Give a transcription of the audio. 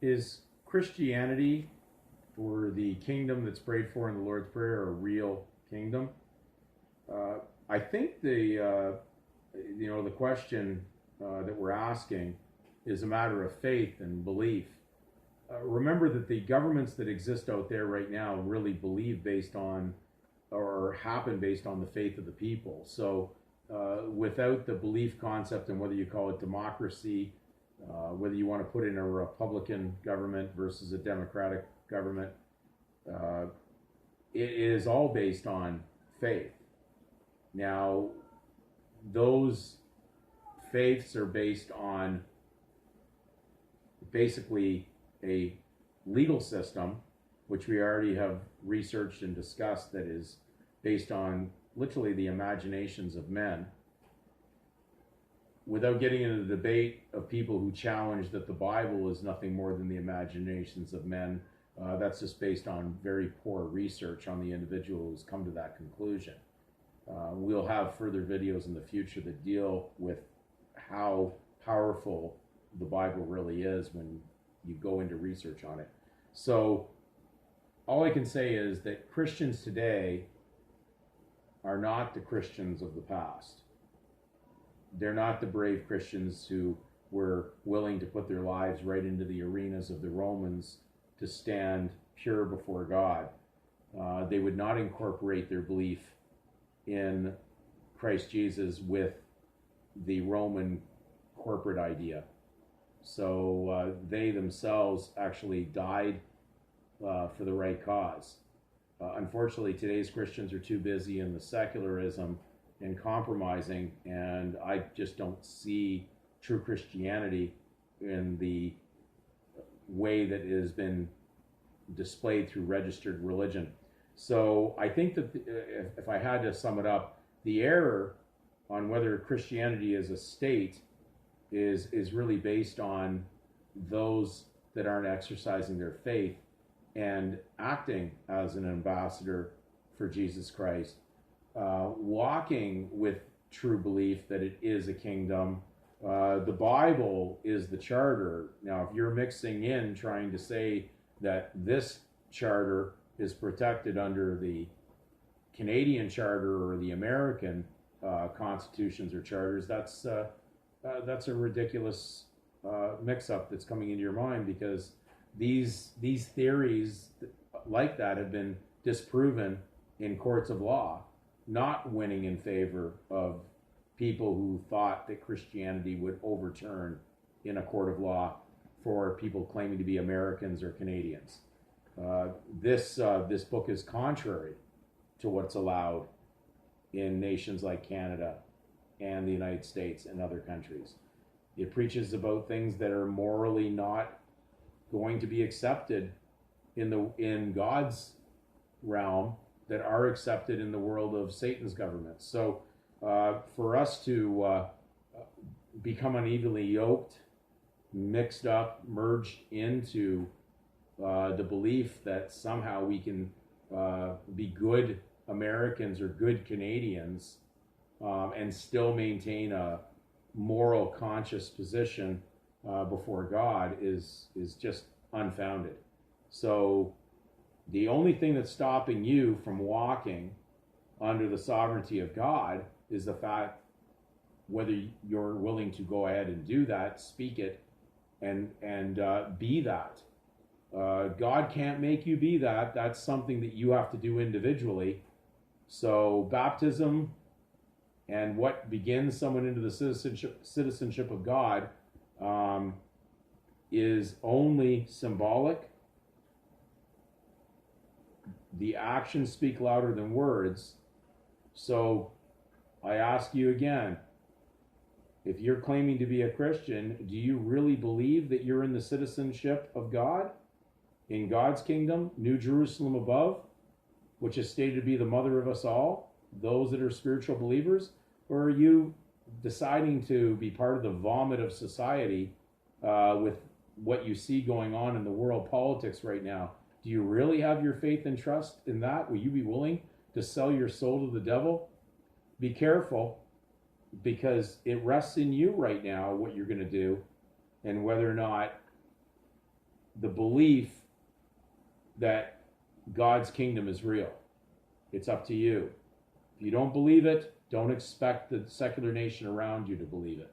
Is Christianity, or the kingdom that's prayed for in the Lord's Prayer, a real kingdom? I think the question that we're asking is a matter of faith and belief. Remember that the governments that exist out there right now really believe based on, or happen based on, the faith of the people. So without the belief concept, and whether you call it democracy, whether you want to put in a Republican government versus a Democratic government, it is all based on faith. Now, those faiths are based on basically a legal system, which we already have researched and discussed, that is based on literally the imaginations of men. Without getting into the debate of people who challenge that the Bible is nothing more than the imaginations of men, that's just based on very poor research on the individual who's come to that conclusion. We'll have further videos in the future that deal with how powerful the Bible really is when you go into research on it. So all I can say is that Christians today are not the Christians of the past. They're not the brave Christians who were willing to put their lives right into the arenas of the Romans to stand pure before God. They would not incorporate their belief in Christ Jesus with the Roman corporate idea. So they themselves actually died for the right cause. Unfortunately, today's Christians are too busy in the secularism and compromising, and I just don't see true Christianity in the way that it has been displayed through registered religion. So I think that if I had to sum it up, the error on whether Christianity is a state is really based on those that aren't exercising their faith and acting as an ambassador for Jesus Christ, walking with true belief that it is a kingdom. The Bible is the charter. Now, if you're mixing in trying to say that this charter is protected under the Canadian charter or the American constitutions or charters, that's a ridiculous mix-up that's coming into your mind, because these theories like that have been disproven in courts of law, not winning in favor of people who thought that Christianity would overturn in a court of law for people claiming to be Americans or Canadians. This book is contrary to what's allowed in nations like Canada and the United States and other countries. It preaches about things that are morally not going to be accepted in God's realm, that are accepted in the world of Satan's government. So for us to become unevenly yoked, mixed up, merged into the belief that somehow we can be good Americans or good Canadians and still maintain a moral, conscious position before God is just unfounded. So the only thing that's stopping you from walking under the sovereignty of God is the fact whether you're willing to go ahead and do that, speak it, and be that. God can't make you be that. That's something that you have to do individually. So baptism and what begins someone into the citizenship of God is only symbolic. The actions speak louder than words. So I ask you again, if you're claiming to be a Christian, do you really believe that you're in the citizenship of God, in God's kingdom, New Jerusalem above, which is stated to be the mother of us all, those that are spiritual believers? Or are you deciding to be part of the vomit of society with what you see going on in the world politics right now? Do you really have your faith and trust in that? Will you be willing to sell your soul to the devil? Be careful, because it rests in you right now what you're going to do, and whether or not the belief that God's kingdom is real. It's up to you. If you don't believe it, don't expect the secular nation around you to believe it.